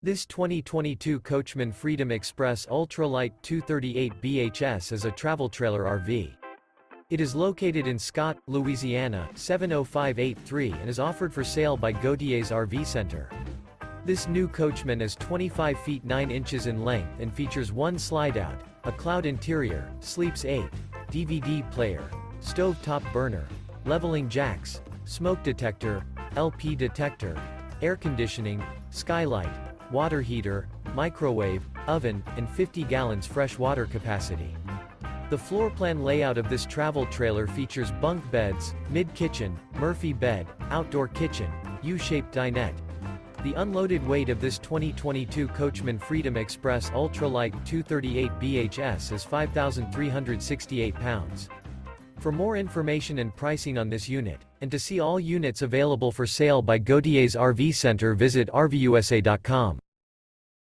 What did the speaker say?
This 2022 Coachmen Freedom Express Ultralight 238 BHS is a travel trailer RV. It is located in Scott, Louisiana, 70583 and is offered for sale by Gauthiers RV Center. This new Coachmen is 25 feet 9 inches in length and features one slideout, a cloud interior, sleeps 8, DVD player, stove-top burner, leveling jacks, smoke detector, LP detector, air conditioning, skylight, water heater, microwave, oven, and 50 gallons fresh water capacity. The floor plan layout of this travel trailer features bunk beds, mid-kitchen, Murphy bed, outdoor kitchen, U-shaped dinette. The unloaded weight of this 2022 Coachmen Freedom Express Ultralight 238 BHS is 5,368 pounds. For more information and pricing on this unit, and to see all units available for sale by Gauthiers RV Center, visit RVUSA.com.